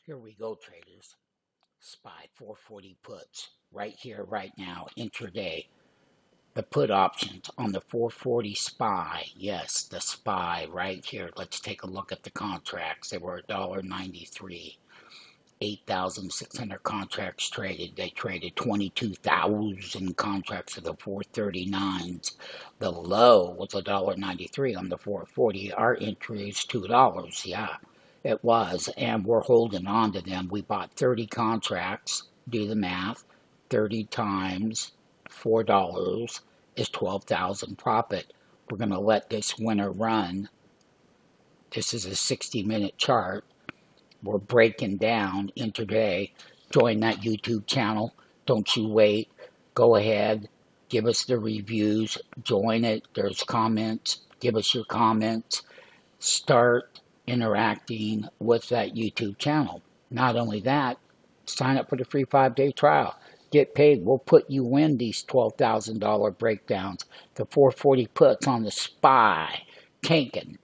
Here we go, traders. SPY 440 puts right here, right now, intraday. The put options on the 440 SPY. Yes, the SPY right here. Let's take a look at the contracts. They were $1.93. 8,600 contracts traded. They traded 22,000 contracts of the 439s. The low was $1.93 on the 440. Our entry is $2. Yeah, it was. And we're holding on to them. We bought 30 contracts. Do the math. 30 times $4 is 12,000 profit. We're going to let this winner run. This is a 60-minute chart. We're breaking down intraday. Join that YouTube channel. Don't you wait. Go ahead. Give us the reviews. Join it. There's comments. Give us your comments. Start interacting with that YouTube channel. Not only that, sign up for the free 5-day trial. Get paid. We'll put you in these $12,000 breakdowns. The 440 puts on the SPY. Tanking.